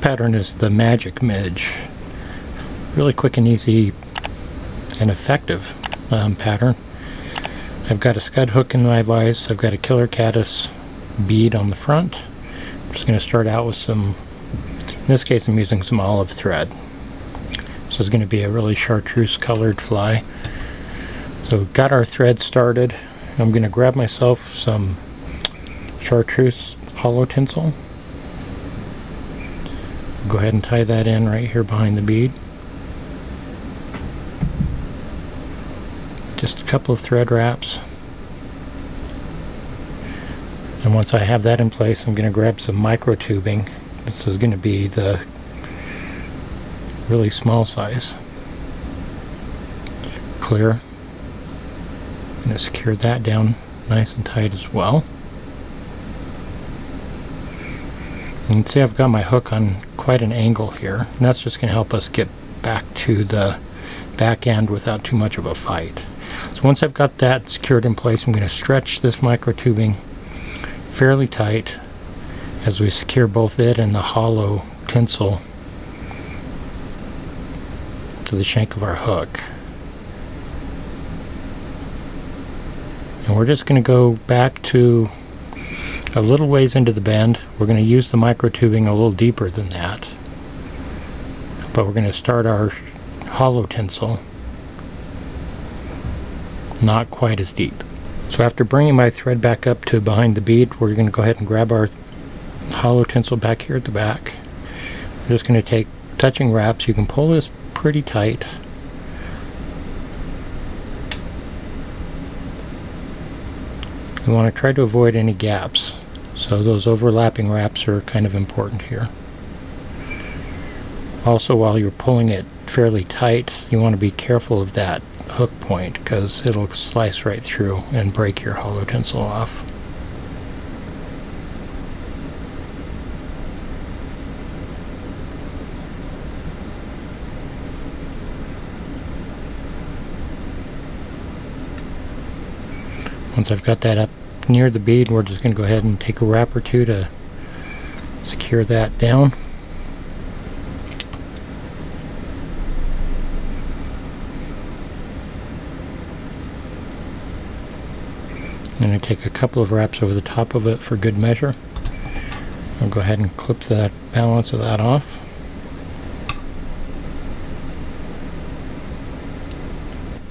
pattern is the Magic Midge. Really quick and easy and effective pattern. I've got a scud hook in my vise. I've got a Killer Caddis bead on the front. I'm just going to start out with some, in this case I'm using some olive thread. This is going to be a really chartreuse colored fly. So we've got our thread started. I'm going to grab myself some chartreuse hollow tinsel. Go ahead and tie that in right here behind the bead. Just a couple of thread wraps. And once I have that in place, I'm going to grab some microtubing. This is going to be the really small size. Clear. I'm going to secure that down nice and tight as well. You can see I've got my hook on quite an angle here, and that's just going to help us get back to the back end without too much of a fight. So once I've got that secured in place, I'm going to stretch this microtubing fairly tight as we secure both it and the hollow tinsel to the shank of our hook. And we're just going to go back to a little ways into the bend. We're going to use the microtubing a little deeper than that, but we're going to start our hollow tinsel not quite as deep. So after bringing my thread back up to behind the bead, we're going to go ahead and grab our hollow tinsel back here at the back. We're just going to take touching wraps. You can pull this pretty tight. We want to try to avoid any gaps. So those overlapping wraps are kind of important here. Also, while you're pulling it fairly tight, you want to be careful of that hook point because it'll slice right through and break your hollow tinsel off. Once I've got that up near the bead, we're just going to go ahead and take a wrap or two to secure that down. And I take a couple of wraps over the top of it for good measure. I'll go ahead and clip that balance of that off.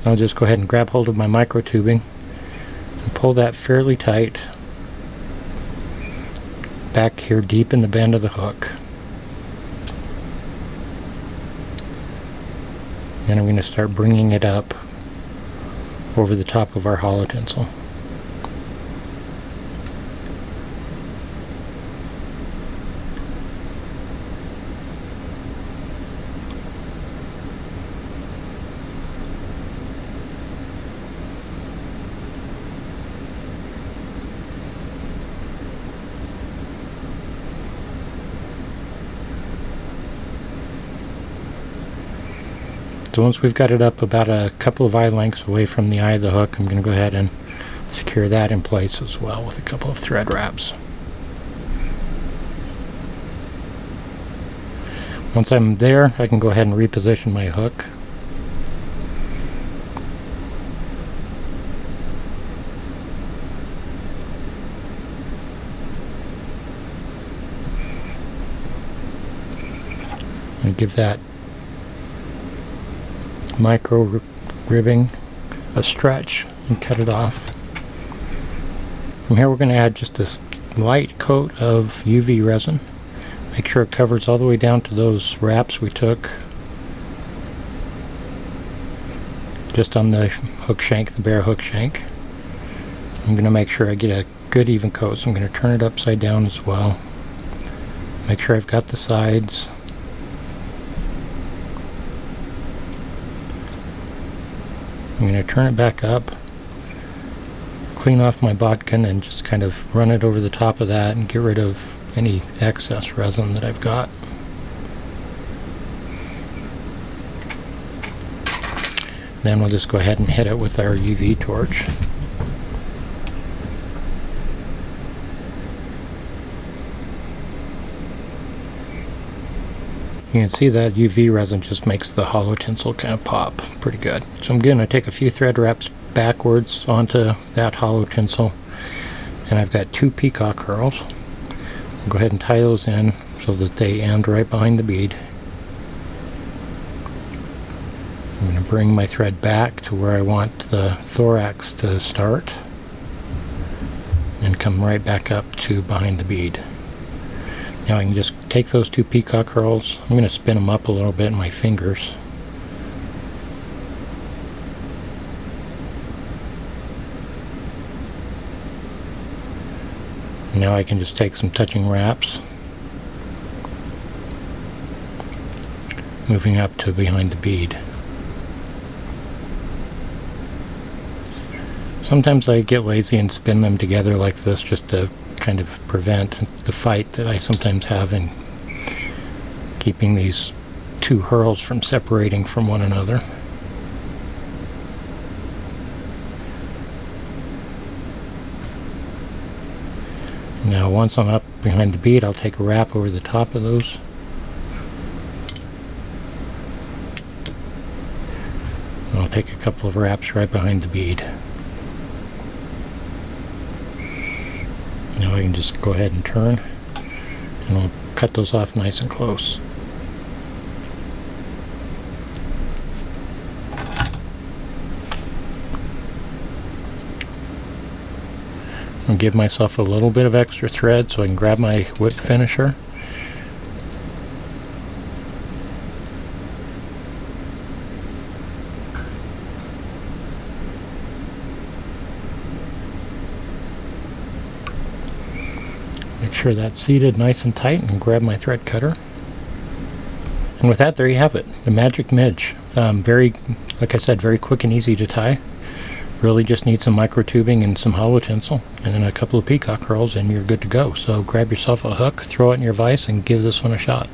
I'll just go ahead and grab hold of my microtubing and pull that fairly tight back here deep in the bend of the hook. Then I'm going to start bringing it up over the top of our hollow tinsel. So once we've got it up about a couple of eye lengths away from the eye of the hook, I'm going to go ahead and secure that in place as well with a couple of thread wraps. Once I'm there, I can go ahead and reposition my hook. And give that micro ribbing a stretch and cut it off. From here we're going to add just this light coat of UV resin. Make sure it covers all the way down to those wraps we took just on the hook shank, the bare hook shank. I'm going to make sure I get a good even coat, so I'm going to turn it upside down as well. Make sure I've got the sides. I'm going to turn it back up, clean off my bodkin and just kind of run it over the top of that and get rid of any excess resin that I've got. Then we'll just go ahead and hit it with our UV torch. You can see that UV resin just makes the hollow tinsel kind of pop pretty good. So I'm going to take a few thread wraps backwards onto that hollow tinsel, and I've got 2 peacock curls. I'll go ahead and tie those in so that they end right behind the bead. I'm going to bring my thread back to where I want the thorax to start and come right back up to behind the bead. Now I can just take those 2 peacock curls. I'm going to spin them up a little bit in my fingers. Now I can just take some touching wraps, moving up to behind the bead. Sometimes I get lazy and spin them together like this just to kind of prevent the fight that I sometimes have in keeping these 2 hurls from separating from one another. Now once I'm up behind the bead, I'll take a wrap over the top of those. And I'll take a couple of wraps right behind the bead. Now I can just go ahead and turn, and I'll cut those off nice and close. I'll give myself a little bit of extra thread so I can grab my whip finisher. Make sure that's seated nice and tight, and grab my thread cutter. And with that, there you have it, the Magic Midge. Like I said, very quick and easy to tie. Really just need some microtubing and some holo tinsel, and then a couple of peacock curls, and you're good to go. So grab yourself a hook, throw it in your vise, and give this one a shot.